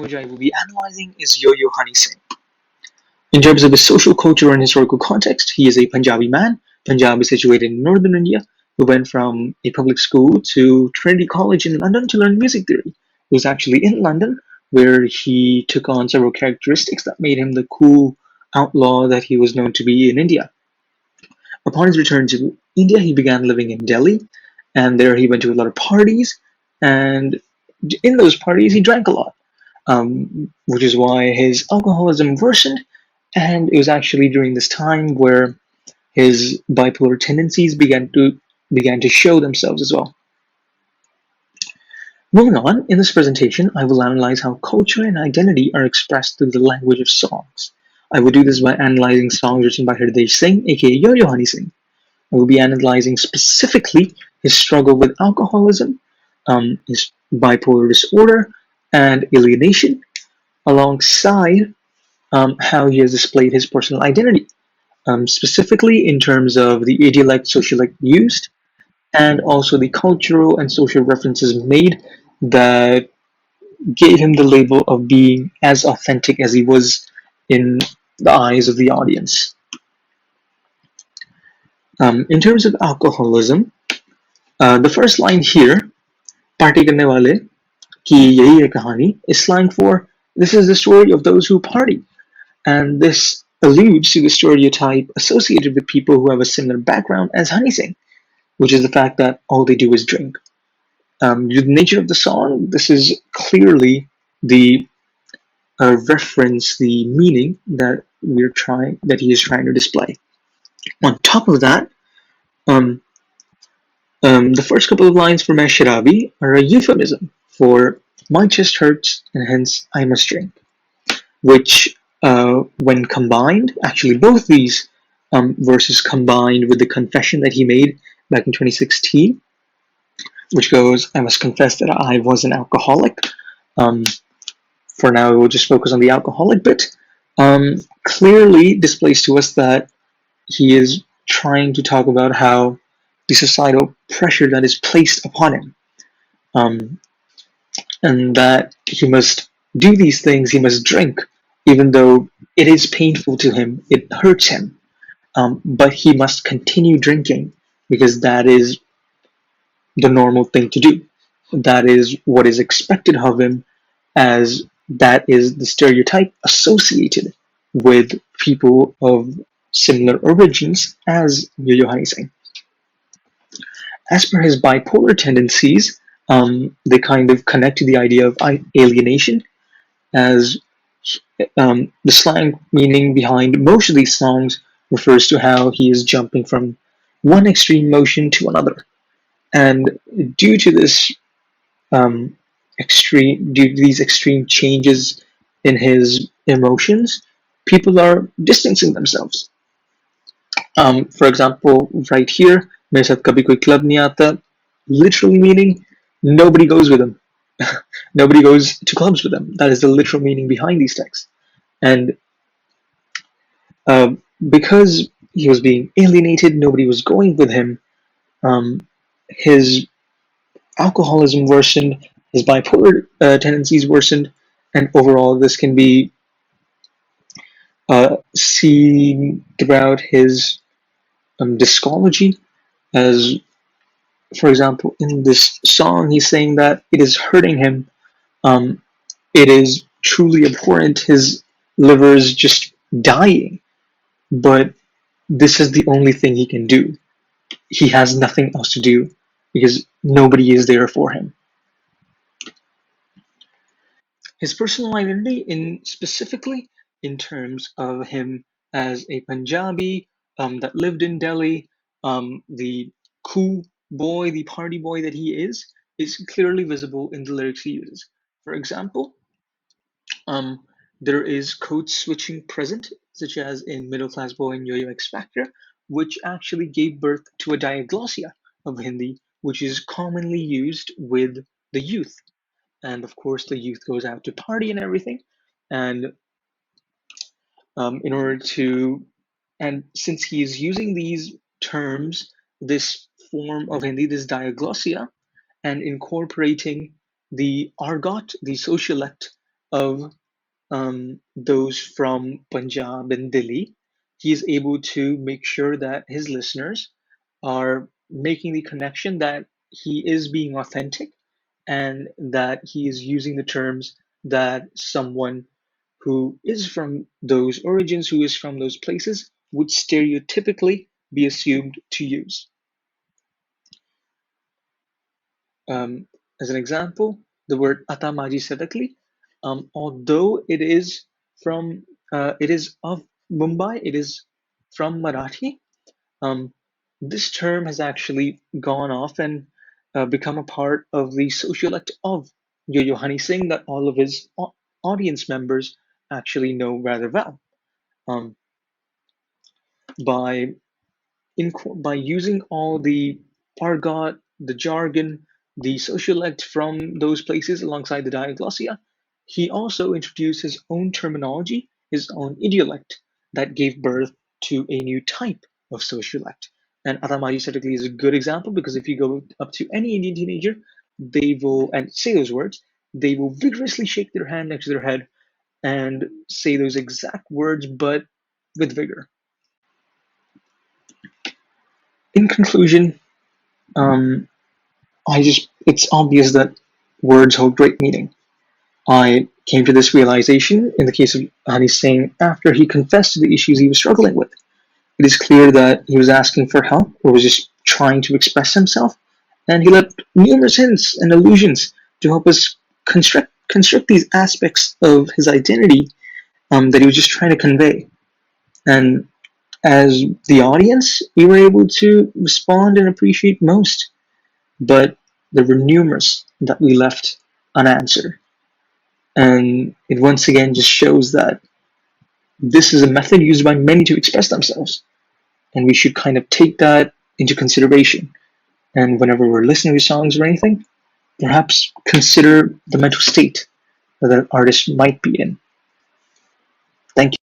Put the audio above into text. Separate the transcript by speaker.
Speaker 1: which I will be analyzing is Yo-Yo Honey Singh. In terms of his social, cultural, and historical context, he is a Punjabi man. Punjab is situated in northern India, who went from a public school to Trinity College in London to learn music theory. He was actually in London, where he took on several characteristics that made him the cool outlaw that he was known to be in India. Upon his return to India, he began living in Delhi, and there he went to a lot of parties, and in those parties, he drank a lot, which is why his alcoholism worsened. And it was actually during this time where his bipolar tendencies began to show themselves as well. Moving on, in this presentation, I will analyze how culture and identity are expressed through the language of songs. I will do this by analyzing songs written by Hriday Singh, aka Yo-Yo Honey Singh. I will be analyzing specifically his struggle with alcoholism, his bipolar disorder, and alienation, alongside how he has displayed his personal identity, specifically in terms of the idiolect, sociolect used, and also the cultural and social references made that gave him the label of being as authentic as he was in the eyes of the audience. In terms of alcoholism, the first line here, party karne wale ki yahi hai kahani, is slang for this is the story of those who party. And this alludes to the stereotype associated with people who have a similar background as Honey Singh, which is the fact that all they do is drink. Due to the nature of the song, this is clearly the reference, the meaning that he is trying to display. On top of that, the first couple of lines from Sharabi are a euphemism for my chest hurts and hence I must drink, which when combined, actually both these verses combined with the confession that he made back in 2016, which goes, I must confess that I was an alcoholic. For now, we'll just focus on the alcoholic bit. Clearly displays to us that he is trying to talk about how the societal pressure that is placed upon him, and that he must do these things, he must drink, even though it is painful to him, it hurts him, but he must continue drinking because that is the normal thing to do. That is what is expected of him, as that is the stereotype associated with people of similar origins as Yo-Yo Honey Singh. As per his bipolar tendencies, they kind of connect to the idea of alienation, as the slang meaning behind most of these songs refers to how he is jumping from one extreme motion to another. And due to these extreme changes in his emotions, people are distancing themselves. For example, right here, मेरे साथ कभी कोई club नहीं आता, literally meaning nobody goes with him. Nobody goes to clubs with him. That is the literal meaning behind these texts. And because he was being alienated, nobody was going with him, his alcoholism worsened, his bipolar tendencies worsened, and overall this can be seen throughout his discology, as, for example, in this song, he's saying that it is hurting him. It is truly abhorrent. His liver is just dying, but this is the only thing he can do. He has nothing else to do because nobody is there for him. His personal identity, specifically in terms of him as a Punjabi that lived in Delhi, the cool boy, the party boy that he is clearly visible in the lyrics he uses. For example, there is code switching present, such as in Middle Class Boy and Yo-Yo X Factor, which actually gave birth to a diaglossia of Hindi, which is commonly used with the youth. And of course, the youth goes out to party and everything. And since he is using these terms, this form of Hindi, this diaglossia, and incorporating the argot, the sociolect of those from Punjab and Delhi, he is able to make sure that his listeners are making the connection that he is being authentic and that he is using the terms that someone who is from those origins, who is from those places, would stereotypically be assumed to use. Um, as an example, the word atamaji sadakli, although it is of Mumbai, it is from Marathi. Um, this term has actually gone off and become a part of the sociolect of Yo-Yo Honey Singh that all of his audience members actually know rather well. Um, by by using all the argot, the jargon, the sociolect from those places alongside the diaglossia, he also introduced his own terminology, his own idiolect that gave birth to a new type of sociolect. And Atamaji Satakli is a good example because if you go up to any Indian teenager, they will, and say those words, they will vigorously shake their hand next to their head and say those exact words, but with vigor. In conclusion, um, it's obvious that words hold great meaning. I came to this realization in the case of Hani Singh after he confessed to the issues he was struggling with. It is clear that he was asking for help or was just trying to express himself, and he left numerous hints and allusions to help us construct these aspects of his identity that he was just trying to convey. And as the audience, we were able to respond and appreciate most, but there were numerous that we left unanswered. And it once again just shows that this is a method used by many to express themselves. And we should kind of take that into consideration. And whenever we're listening to songs or anything, perhaps consider the mental state that an artist might be in. Thank you.